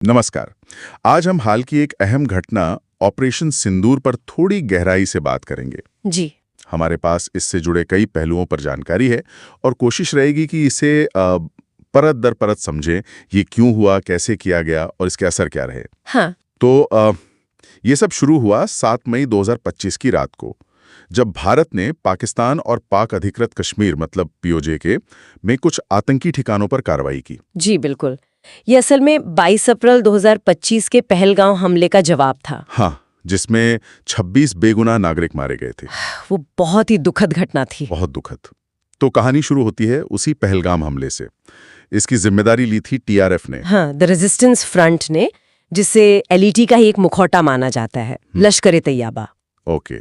नमस्कार। आज हम हाल की एक अहम घटना ऑपरेशन सिंदूर पर थोड़ी गहराई से बात करेंगे। जी। हमारे पास इससे जुड़े कई पहलुओं पर जानकारी है और कोशिश रहेगी कि इसे परत दर परत समझें। ये क्यों हुआ, कैसे किया गया और इसके असर क्या रहे। हाँ। तो ये सब शुरू हुआ 7 मई 2025 की रात को, जब भारत ने पाकिस्तान और पाक अधिकृत कश्मीर मतलब पीओजे में कुछ आतंकी ठिकानों पर कार्रवाई की। जी बिल्कुल। ये असल में 22 अप्रैल 2025 के पहलगांव हमले का जवाब था। हाँ, जिसमें 26 बेगुनाह नागरिक मारे गए थे। वो बहुत ही दुखद घटना थी। बहुत दुखद। तो कहानी शुरू होती है उसी पहलगाम हमले से। इसकी जिम्मेदारी ली थी टीआरएफ ने। हाँ, द रेजिस्टेंस फ्रंट ने, जिसे एलईटी का ही एक मुखौटा माना जाता है, लश्कर-ए-तैयबा। ओके।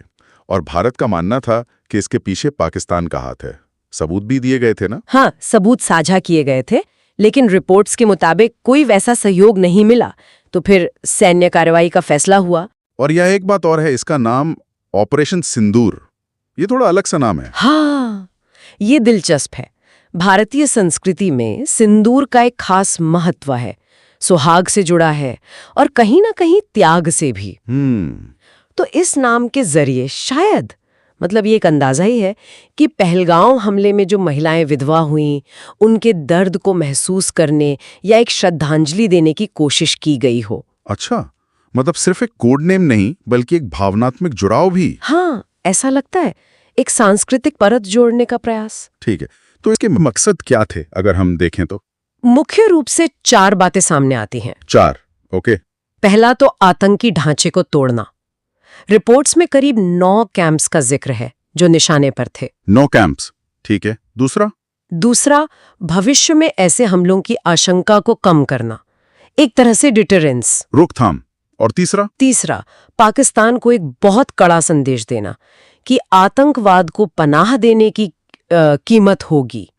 और भारत का मानना था कि इसके पीछे पाकिस्तान का हाथ है। सबूत भी दिए गए थे ना? हाँ, सबूत साझा किए गए थे, लेकिन रिपोर्ट्स के मुताबिक कोई वैसा सहयोग नहीं मिला। तो फिर सैन्य कार्रवाई का फैसला हुआ। और यह एक बात और है, इसका नाम ऑपरेशन सिंदूर। ये थोड़ा अलग सा नाम है। हाँ, ये दिलचस्प है। भारतीय संस्कृति में सिंदूर का एक खास महत्व है, सुहाग से जुड़ा है और कहीं ना कहीं त्याग से भी। तो इस नाम के जरिए शायद मतलब ये एक अंदाजा ही है कि पहलगांव हमले में जो महिलाएं विधवा हुईं, उनके दर्द को महसूस करने या एक श्रद्धांजलि देने की कोशिश की गई हो। अच्छा, मतलब सिर्फ एक कोड नेम नहीं बल्कि एक भावनात्मक जुड़ाव भी। हाँ, ऐसा लगता है, एक सांस्कृतिक परत जोड़ने का प्रयास। ठीक है, तो इसके मकसद क्या थे अगर हम देखें तो? मुख्य रूप से 4 बातें सामने आती हैं। 4, ओके। पहला तो आतंकी ढांचे को तोड़ना। रिपोर्ट्स में करीब 9 कैंप्स का जिक्र है जो निशाने पर थे। 9 कैंप्स, ठीक है। दूसरा, भविष्य में ऐसे हमलों की आशंका को कम करना, एक तरह से डिटरेंस, रोकथाम। और तीसरा, पाकिस्तान को एक बहुत कड़ा संदेश देना कि आतंकवाद को पनाह देने की कीमत होगी।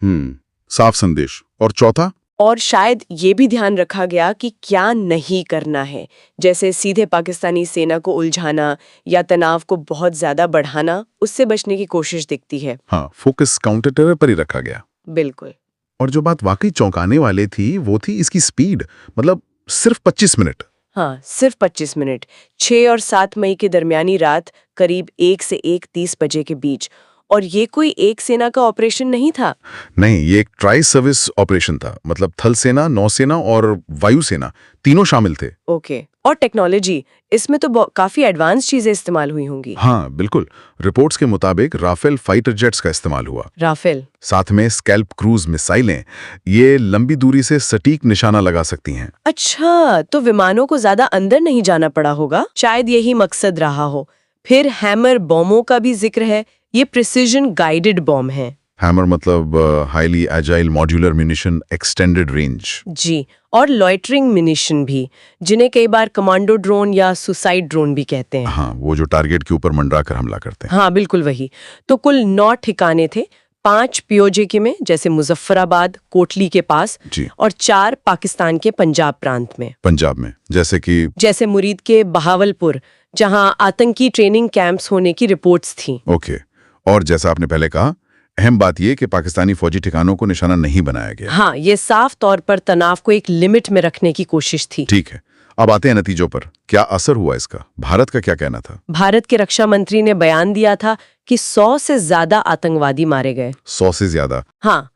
साफ संदेश। और चौथा, और शायद ये भी ध्यान रखा गया कि क्या नहीं करना है, जैसे सीधे पाकिस्तानी सेना को उलझाना या तनाव को बहुत ज्यादा बढ़ाना, उससे बचने की कोशिश दिखती है। हाँ, फोकस काउंटर टेरर पर ही रखा गया। बिल्कुल। और जो बात वाकई चौंकाने वाली थी वो थी इसकी स्पीड, मतलब सिर्फ 25 मिनट। हाँ, सिर्फ 25 मिनट। 6 और 7 मई के दरमियानी रात करीब 1 से 1:30 बजे के बीच। और ये कोई एक सेना का ऑपरेशन नहीं था। नहीं, ये एक ट्राई सर्विस ऑपरेशन था, मतलब थल सेना, नौसेना और वायुसेना तीनों शामिल थे। ओके। और टेक्नोलॉजी, इसमें तो काफी एडवांस चीजें इस्तेमाल हुई होंगी। हाँ बिल्कुल। रिपोर्ट्स के मुताबिक राफेल फाइटर जेट्स का इस्तेमाल हुआ। राफेल, साथ में स्कैल्प क्रूज मिसाइलें, ये लंबी दूरी से सटीक निशाना लगा सकती हैं। अच्छा, तो विमानों को ज्यादा अंदर नहीं जाना पड़ा होगा, शायद यही मकसद रहा हो। फिर हैमर बॉम्बों का भी जिक्र है। ये प्रिसीजन गाइडेड बॉम्ब है। हैमर मतलब highly agile modular munition, extended range. जी, और लॉइटरिंग म्यूनिशन भी, जिन्हें कई बार कमांडो ड्रोन या सुसाइड ड्रोन भी कहते हैं। हाँ, वो जो टारगेट के ऊपर मंडरा कर हमला करते हैं। हाँ बिल्कुल वही। तो कुल 9 ठिकाने थे, 5 पीओजे में जैसे मुजफ्फराबाद, कोटली के पास जी। और 4 पाकिस्तान के पंजाब प्रांत में। पंजाब में जैसे मुरीद के बहावलपुर, जहां आतंकी ट्रेनिंग कैंप्स होने की रिपोर्ट्स थी। ओके। और जैसा आपने पहले कहा, अहम बात यह कि पाकिस्तानी फौजी ठिकानों को निशाना नहीं बनाया गया। हाँ, ये साफ तौर पर तनाव को एक लिमिट में रखने की कोशिश थी। ठीक है, अब आते हैं नतीजों पर। क्या असर हुआ इसका? भारत का क्या कहना था? भारत के रक्षा मंत्री ने बयान दिया था कि 100 से ज्यादा आतंकवादी मारे गए। 100 से ज्यादा? हाँ,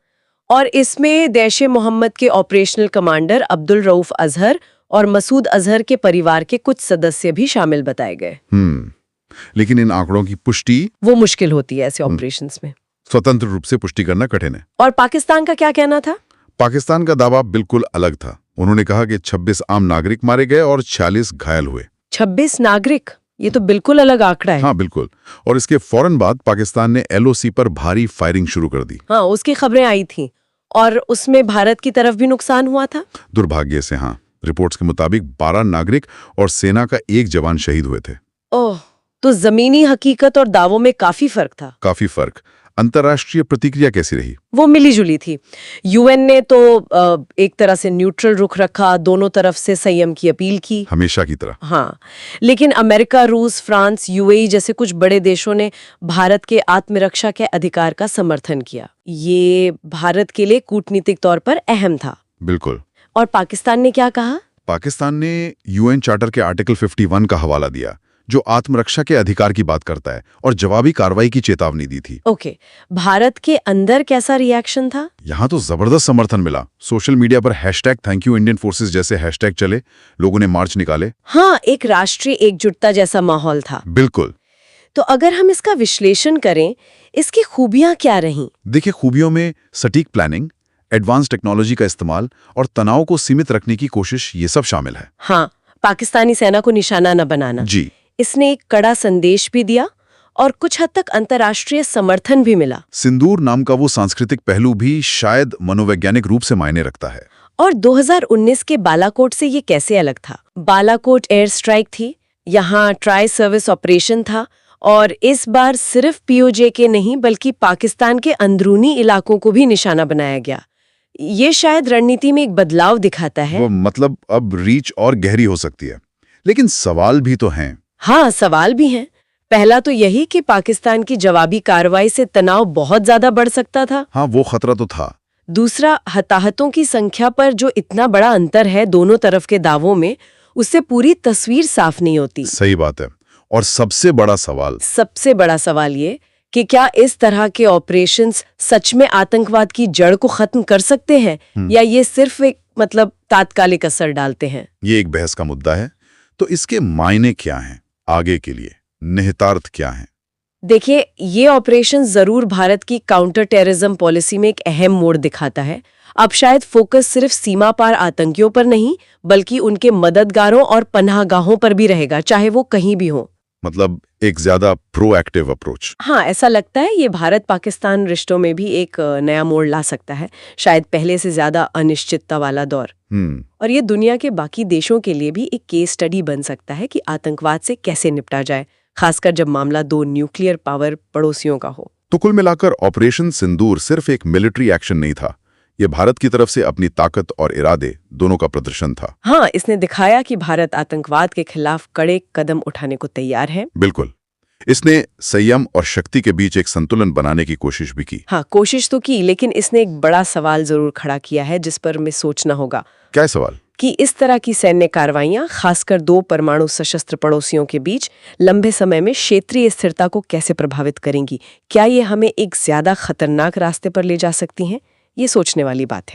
और इसमें जैश-ए-मोहम्मद के ऑपरेशनल कमांडर अब्दुल रऊफ अजहर और मसूद अजहर के परिवार के कुछ सदस्य भी शामिल बताए गए। लेकिन इन आंकड़ों की पुष्टि वो मुश्किल होती है ऐसे ऑपरेशंस में। स्वतंत्र रूप से पुष्टि करना कठिन है। और पाकिस्तान का क्या कहना था? पाकिस्तान का दावा बिल्कुल अलग था। उन्होंने कहा कि 26 आम नागरिक मारे गए और 46 घायल हुए। 26 नागरिक, ये तो बिल्कुल अलग आंकड़ा है। हाँ बिल्कुल। और इसके फौरन बाद पाकिस्तान ने एलओसी पर भारी फायरिंग शुरू कर दी। हाँ, उसकी खबरें आई थी और उसमें भारत की तरफ भी नुकसान हुआ था। दुर्भाग्य से हाँ, रिपोर्ट्स के मुताबिक 12 नागरिक और सेना का 1 जवान शहीद हुए थे। ओह, तो जमीनी हकीकत और दावों में काफी फर्क था। काफी फर्क। अंतर्राष्ट्रीय प्रतिक्रिया कैसी रही? वो मिली जुली थी। यूएन ने तो एक तरह से न्यूट्रल रुख रखा, दोनों तरफ से संयम की अपील की, हमेशा की तरह। हाँ, लेकिन अमेरिका, रूस, फ्रांस, यूएई जैसे कुछ बड़े देशों ने भारत के आत्मरक्षा के अधिकार का समर्थन किया। ये भारत के लिए कूटनीतिक तौर पर अहम था। बिल्कुल। और पाकिस्तान ने क्या कहा? पाकिस्तान ने यूएन चार्टर के आर्टिकल 51 का हवाला दिया, जो आत्मरक्षा के अधिकार की बात करता है, और जवाबी कार्रवाई की चेतावनी दी थी। ओके, भारत के अंदर कैसा रिएक्शन था? यहाँ तो जबरदस्त समर्थन मिला। सोशल मीडिया पर #ThankYouIndianForces जैसे हैशटैग चले, लोगों ने मार्च निकाले। हाँ, एक राष्ट्रीय एकजुटता जैसा माहौल था। बिल्कुल। तो अगर हम इसका विश्लेषण करें, इसकी खूबियां क्या रहीं? देखिए, खूबियों में सटीक प्लानिंग, एडवांस टेक्नोलॉजी का इस्तेमाल और तनाव को सीमित रखने की कोशिश, ये सब शामिल है। हाँ, पाकिस्तानी सेना को निशाना न बनाना। जी। इसने एक कड़ा संदेश भी दिया और कुछ हद तक अंतर्राष्ट्रीय समर्थन भी मिला। सिंदूर नाम का वो सांस्कृतिक पहलू भी शायद मनोवैज्ञानिक रूप से मायने रखता है। और 2019 के बालाकोट से ये कैसे अलग था? बालाकोट एयर स्ट्राइक थी, यहाँ ट्राई सर्विस ऑपरेशन था, और इस बार सिर्फ पीओजे के नहीं बल्कि पाकिस्तान के अंदरूनी इलाकों को भी निशाना बनाया गया। ये शायद रणनीति में एक बदलाव दिखाता है। वो मतलब अब रीच और गहरी हो सकती है। लेकिन सवाल भी तो हैं। हाँ, सवाल भी हैं। पहला तो यही कि पाकिस्तान की जवाबी कार्रवाई से तनाव बहुत ज्यादा बढ़ सकता था। हाँ, वो खतरा तो था। दूसरा, हताहतों की संख्या पर जो इतना बड़ा अंतर है दोनों तरफ के दावों में, उससे पूरी तस्वीर साफ नहीं होती। सही बात है। और सबसे बड़ा सवाल ये कि क्या इस तरह के ऑपरेशंस सच में आतंकवाद की जड़ को खत्म कर सकते हैं, या ये सिर्फ एक तात्कालिक असर डालते हैं? ये एक बहस का मुद्दा है। तो इसके मायने क्या हैं आगे के लिए, निहितार्थ क्या हैं? देखिए, ये ऑपरेशन जरूर भारत की काउंटर टेररिज्म पॉलिसी में एक अहम मोड़ दिखाता है। अब शायद फोकस सिर्फ सीमा पार आतंकियों पर नहीं, बल्कि उनके मददगारों और पनाहगाहों पर भी रहेगा, चाहे वो कहीं भी हो। मतलब एक ज्यादा प्रोएक्टिव अप्रोच। हाँ, ऐसा लगता है ये भारत पाकिस्तान रिश्तों में भी एक नया मोड़ ला सकता है, शायद पहले से ज्यादा अनिश्चितता वाला दौर। और ये दुनिया के बाकी देशों के लिए भी एक केस स्टडी बन सकता है कि आतंकवाद से कैसे निपटा जाए, खासकर जब मामला दो न्यूक्लियर पावर पड़ोसियों का हो। तो कुल मिलाकर ऑपरेशन सिंदूर सिर्फ एक मिलिट्री एक्शन नहीं था, ये भारत की तरफ से अपनी ताकत और इरादे दोनों का प्रदर्शन था। हाँ, इसने दिखाया कि भारत आतंकवाद के खिलाफ कड़े कदम उठाने को तैयार है। बिल्कुल। इसने संयम और शक्ति के बीच एक संतुलन बनाने की कोशिश भी की। हाँ, कोशिश तो की, लेकिन इसने एक बड़ा सवाल जरूर खड़ा किया है जिस पर हमें सोचना होगा। क्या सवाल? कि इस तरह की सैन्य कार्रवाइयां, खासकर दो परमाणु सशस्त्र पड़ोसियों के बीच, लंबे समय में क्षेत्रीय स्थिरता को कैसे प्रभावित करेंगी? क्या ये हमें एक ज्यादा खतरनाक रास्ते पर ले जा सकती हैं? ये सोचने वाली बात है।